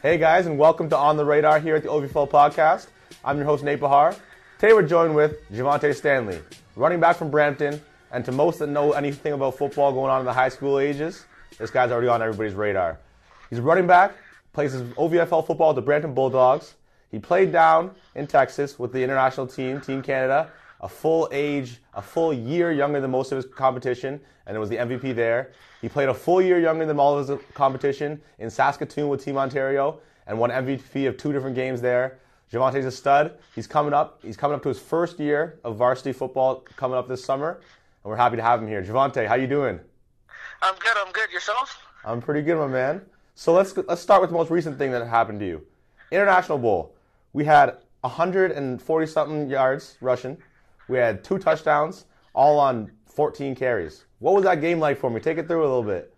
Hey guys, and welcome to On the Radar here at the OVFL podcast. I'm your host, Nate Behar. Today we're joined with Javante Stanley, running back from Brampton, and to most that know anything about football going on in the high school ages, this guy's already on everybody's radar. He's a running back, plays his OVFL football with the Brampton Bulldogs. He played down in Texas with the international team, Team Canada, a full year younger than most of his competition, and it was the MVP there. He played a full year younger than all of his competition in Saskatoon with Team Ontario and won MVP of 2 different games there. Javante's a stud. He's coming up to his first year of varsity football coming up this summer, and we're happy to have him here. Javante, how you doing? I'm good. Yourself? I'm pretty good, my man. So let's start with the most recent thing that happened to you. International Bowl. We had 140-something yards rushing. We had 2 touchdowns, all on 14 carries. What was that game like for me? Take it through a little bit.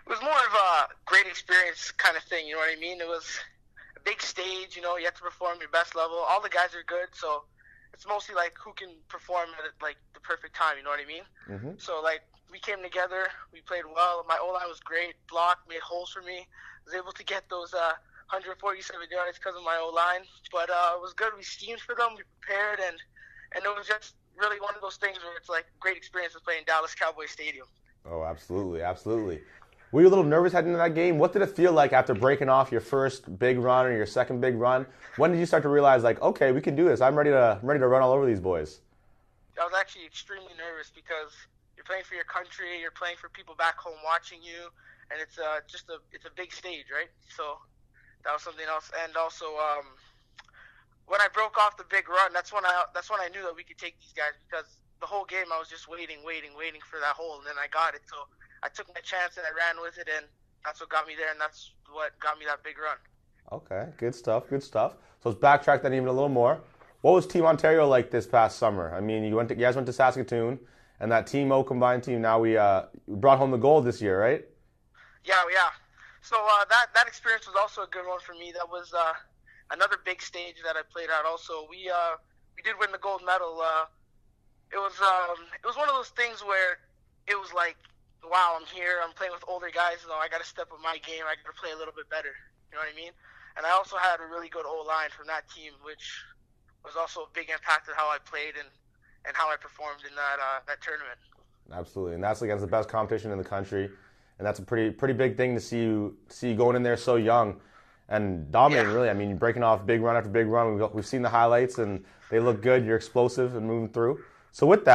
It was more of a great experience kind of thing, you know what I mean? It was a big stage, you have to perform your best level. All the guys are good, so it's mostly like who can perform at like the perfect time, you know what I mean? Mm-hmm. So like we came together, we played well. My O-line was great, blocked, made holes for me. I was able to get those 147 yards because of my O-line, but it was good. We schemed for them, we prepared, and it was just really one of those things where it's like a great experience of playing Dallas Cowboys Stadium. Oh, absolutely. Were you a little nervous heading into that game? What did it feel like after breaking off your first big run or your second big run? When did you start to realize, like, okay, we can do this. I'm ready to run all over these boys. I was actually extremely nervous because you're playing for your country, you're playing for people back home watching you, and it's a big stage, right? So that was something else. And also, when I broke off the big run, that's when I knew that we could take these guys, because the whole game I was just waiting for that hole, and then I got it. So I took my chance and I ran with it, and that's what got me there, and that's what got me that big run. Okay, good stuff. So let's backtrack that even a little more. What was Team Ontario like this past summer? I mean, you guys went to Saskatoon, and that Team O combined team. Now we brought home the gold this year, right? Yeah. So that experience was also a good one for me. That was another big stage that I played at. Also, we did win the gold medal. It was one of those things where it was like, wow, I'm here. I'm playing with older guys. I got to step up my game. I got to play a little bit better. You know what I mean? And I also had a really good O-line from that team, which was also a big impact on how I played and how I performed in that tournament. Absolutely, and that's against the best competition in the country, and that's a pretty big thing to see you going in there so young and dominating. Yeah. Really, I mean, you're breaking off big run after big run. We've seen the highlights, and they look good. You're explosive and moving through. So with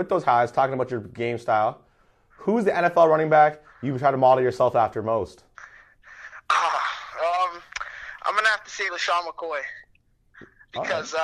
those highs, talking about your game style, who's the NFL running back you try to model yourself after most? I'm going to have to say LaShawn McCoy, because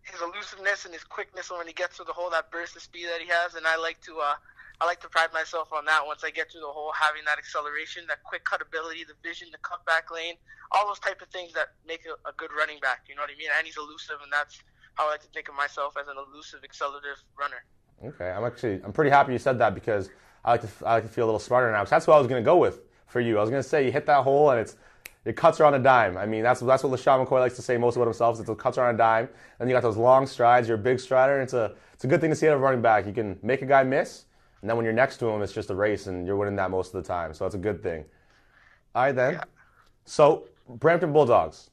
his elusiveness and his quickness when he gets through the hole, that burst of speed that he has, and I like to pride myself on that. Once I get through the hole, having that acceleration, that quick cut ability, the vision, the cutback lane, all those type of things that make a good running back, you know what I mean? And he's elusive, and that's how I like to think of myself, as an elusive, accelerative runner. Okay, I'm pretty happy you said that, because I like to feel a little smarter now. So that's what I was going to go with for you. I was going to say you hit that hole and it cuts her on a dime. I mean, that's what LaShawn McCoy likes to say most about himself. It cuts her on a dime. And you got those long strides. You're a big strider. And it's a good thing to see out of a running back. You can make a guy miss, and then when you're next to him, it's just a race, and you're winning that most of the time. So that's a good thing. All right, then. Yeah. So Brampton Bulldogs,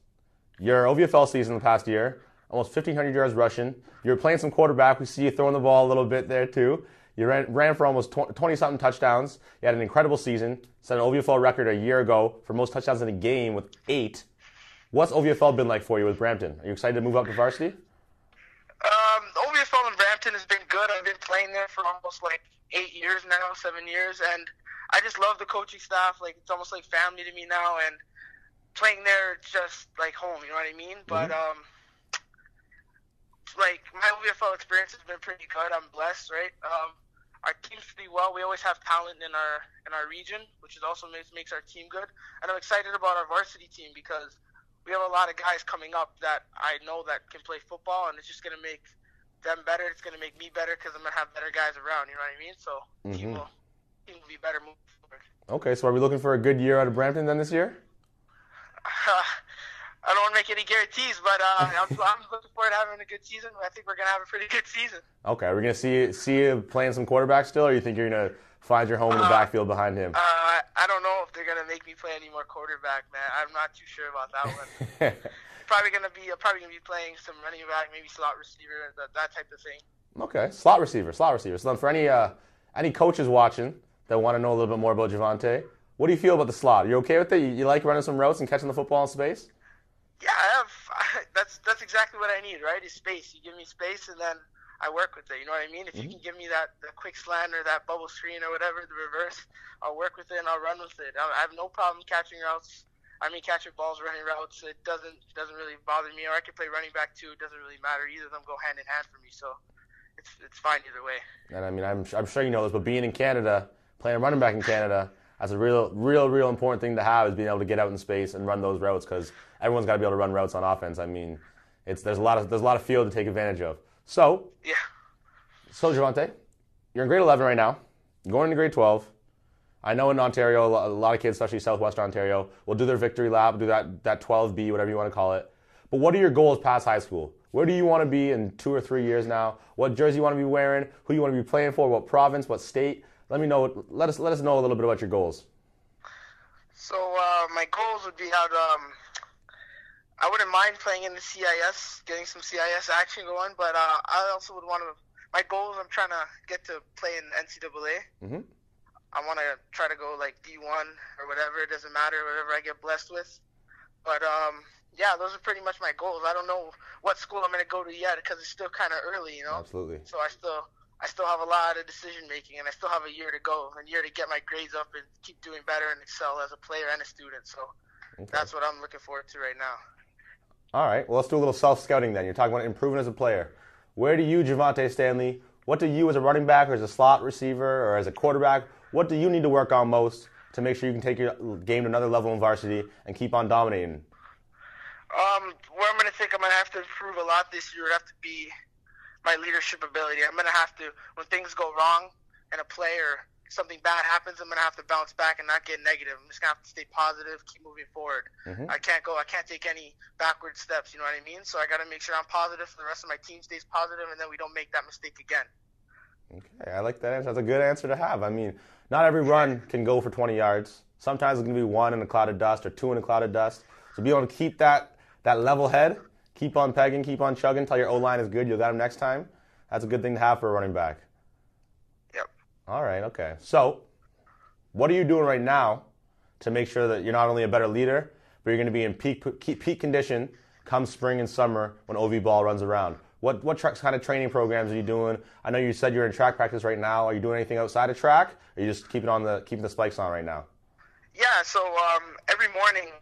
your OVFL season the past year, almost 1,500 yards rushing. You were playing some quarterback. We see you throwing the ball a little bit there too. You ran for almost 20-something touchdowns. You had an incredible season. Set an OVFL record a year ago for most touchdowns in a game with 8. What's OVFL been like for you with Brampton? Are you excited to move up to varsity? OVFL in Brampton has been good. I've been playing there for almost like 8 years now, 7 years, and I just love the coaching staff. Like, it's almost like family to me now, and playing there, it's just like home, you know what I mean? Mm-hmm. But like, my OVFL experience has been pretty good. I'm blessed, right? Our team's pretty well. We always have talent in our region, which is also makes our team good. And I'm excited about our varsity team, because we have a lot of guys coming up that I know that can play football, and it's just going to make them better. It's going to make me better, because I'm going to have better guys around, you know what I mean? So team will be better moving forward. Okay, so are we looking for a good year out of Brampton then this year? I don't want to make any guarantees, but I'm looking forward to having a good season. I think we're going to have a pretty good season. Okay, are we going to see you playing some quarterback still, or you think you're going to find your home in the backfield behind him? I don't know if they're gonna make me play any more quarterback, man. I'm not too sure about that one. Probably gonna be playing some running back, maybe slot receiver, that type of thing. Okay, slot receiver. So then for any coaches watching that want to know a little bit more about Javante, what do you feel about the slot? You okay with it? You like running some routes and catching the football in space? Yeah, that's exactly what I need, right? Is space. You give me space, and then I work with it. You know what I mean? If you can give me the quick slant or that bubble screen or whatever, the reverse, I'll work with it and I'll run with it. I have no problem catching routes. Catching balls, running routes. It doesn't really bother me. Or I can play running back too. It doesn't really matter. Either of them go hand in hand for me. So it's fine either way. And I'm sure you know this, but being in Canada, playing running back in Canada, that's a real important thing to have, is being able to get out in space and run those routes, because everyone's got to be able to run routes on offense. I mean, there's a lot of field to take advantage of. So Javante, you're in grade 11 right now, going into grade 12. I know in Ontario, a lot of kids, especially Southwestern Ontario, will do their victory lap, do that 12B, whatever you want to call it. But what are your goals past high school? Where do you want to be in 2 or 3 years now? What jersey you want to be wearing? Who you want to be playing for? What province? What state? Let me know. Let us know a little bit about your goals. So my goals would be I wouldn't mind playing in the CIS, getting some CIS action going, but I also would want to. My goals, I'm trying to get to play in NCAA. Mm-hmm. I want to try to go like D1 or whatever. It doesn't matter, whatever I get blessed with. But yeah, those are pretty much my goals. I don't know what school I'm going to go to yet, because it's still kind of early, you know. Absolutely. So I still have a lot of decision making, and I still have a year to go, a year to get my grades up and keep doing better and excel as a player and a student. So that's what I'm looking forward to right now. All right. Well, let's do a little self-scouting then. You're talking about improving as a player. Where do you, Javante Stanley, what do you as a running back or as a slot receiver or as a quarterback, what do you need to work on most to make sure you can take your game to another level in varsity and keep on dominating? Where I'm going to think I'm going to have to improve a lot this year would have to be my leadership ability. I'm going to have to, when things go wrong in a play or something bad happens, I'm going to have to bounce back and not get negative. I'm just going to have to stay positive, keep moving forward. Mm-hmm. I can't take any backward steps, you know what I mean? So I got to make sure I'm positive so the rest of my team stays positive, and then we don't make that mistake again. Okay, I like that answer. That's a good answer to have. I mean, not every run can go for 20 yards. Sometimes it's going to be 1 in a cloud of dust or 2 in a cloud of dust. So be able to keep that level head, keep on pegging, keep on chugging until your O-line is good. You'll get him next time. That's a good thing to have for a running back. Yep. All right, okay. So what are you doing right now to make sure that you're not only a better leader, but you're going to be in peak condition come spring and summer when OV ball runs around? What kind of training programs are you doing? I know you said you're in track practice right now. Are you doing anything outside of track? Or are you just keeping the spikes on right now? Yeah, so every morning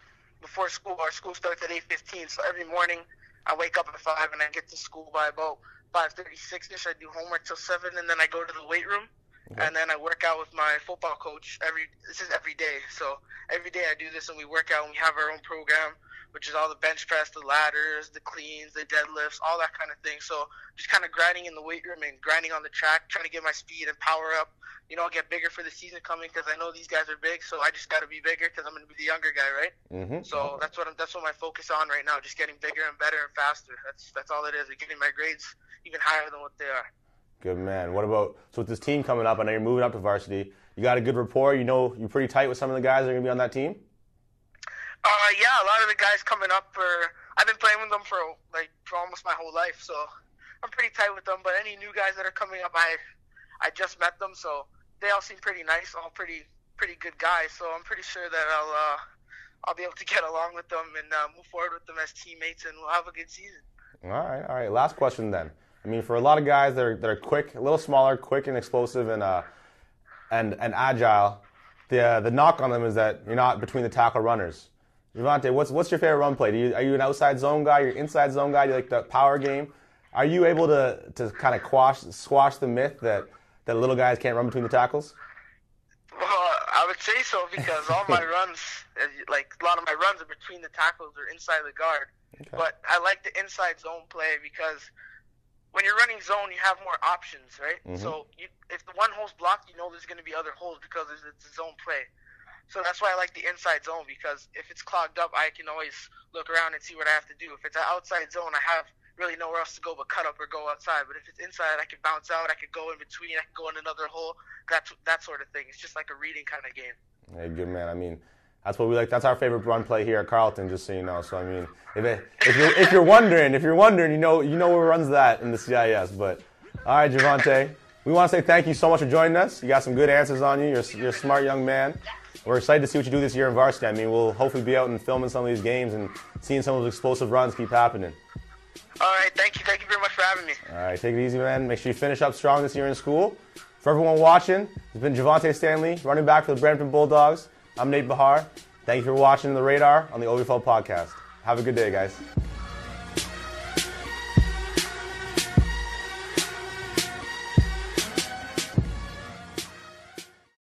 before school, our school starts at 8:15. So every morning I wake up at 5 and I get to school by about 5:36ish. I do homework till 7, and then I go to the weight room. Okay. And then I work out with my football coach. This is every day. So every day I do this, and we work out, and we have our own program, which is all the bench press, the ladders, the cleans, the deadlifts, all that kind of thing. So just kind of grinding in the weight room and grinding on the track, trying to get my speed and power up. You know, get bigger for the season coming, because I know these guys are big. So I just got to be bigger because I'm going to be the younger guy, right? Mm-hmm. So that's what my focus on right now, just getting bigger and better and faster. That's all it is. Getting my grades even higher than what they are. Good man. So with this team coming up, I know you're moving up to varsity. You got a good rapport. You know you're pretty tight with some of the guys that are going to be on that team? Yeah, a lot of the guys coming up I've been playing with them for almost my whole life, so I'm pretty tight with them. But any new guys that are coming up, I just met them, so they all seem pretty nice, all pretty good guys. So I'm pretty sure that I'll be able to get along with them and move forward with them as teammates, and we'll have a good season. All right. Last question then. I mean, for a lot of guys that are quick, a little smaller, quick and explosive and agile, the knock on them is that you're not between the tackle runners. Javante, what's your favorite run play? Are you an outside zone guy? You're inside zone guy? Do you like the power game? Are you able to kind of squash the myth that little guys can't run between the tackles? Well, I would say so, because all my runs, a lot of my runs are between the tackles or inside the guard. Okay. But I like the inside zone play because when you're running zone, you have more options, right? Mm-hmm. So if the one hole's blocked, you know there's going to be other holes because it's a zone play. So that's why I like the inside zone, because if it's clogged up, I can always look around and see what I have to do. If it's an outside zone, I have really nowhere else to go but cut up or go outside. But if it's inside, I can bounce out, I could go in between, I can go in another hole, that sort of thing. It's just like a reading kind of game. Hey, good man. I mean, that's what we like. That's our favorite run play here at Carleton, just so you know. So I mean, if you're wondering, you know who runs that in the CIS. But all right, Javante, we want to say thank you so much for joining us. You got some good answers on you. You're a smart young man. We're excited to see what you do this year in varsity. I mean, we'll hopefully be out and filming some of these games and seeing some of those explosive runs keep happening. All right, thank you very much for having me. All right, take it easy, man. Make sure you finish up strong this year in school. For everyone watching, it's been Javante Stanley, running back for the Brampton Bulldogs. I'm Nate Behar. Thank you for watching The Radar on the OVFL podcast. Have a good day, guys.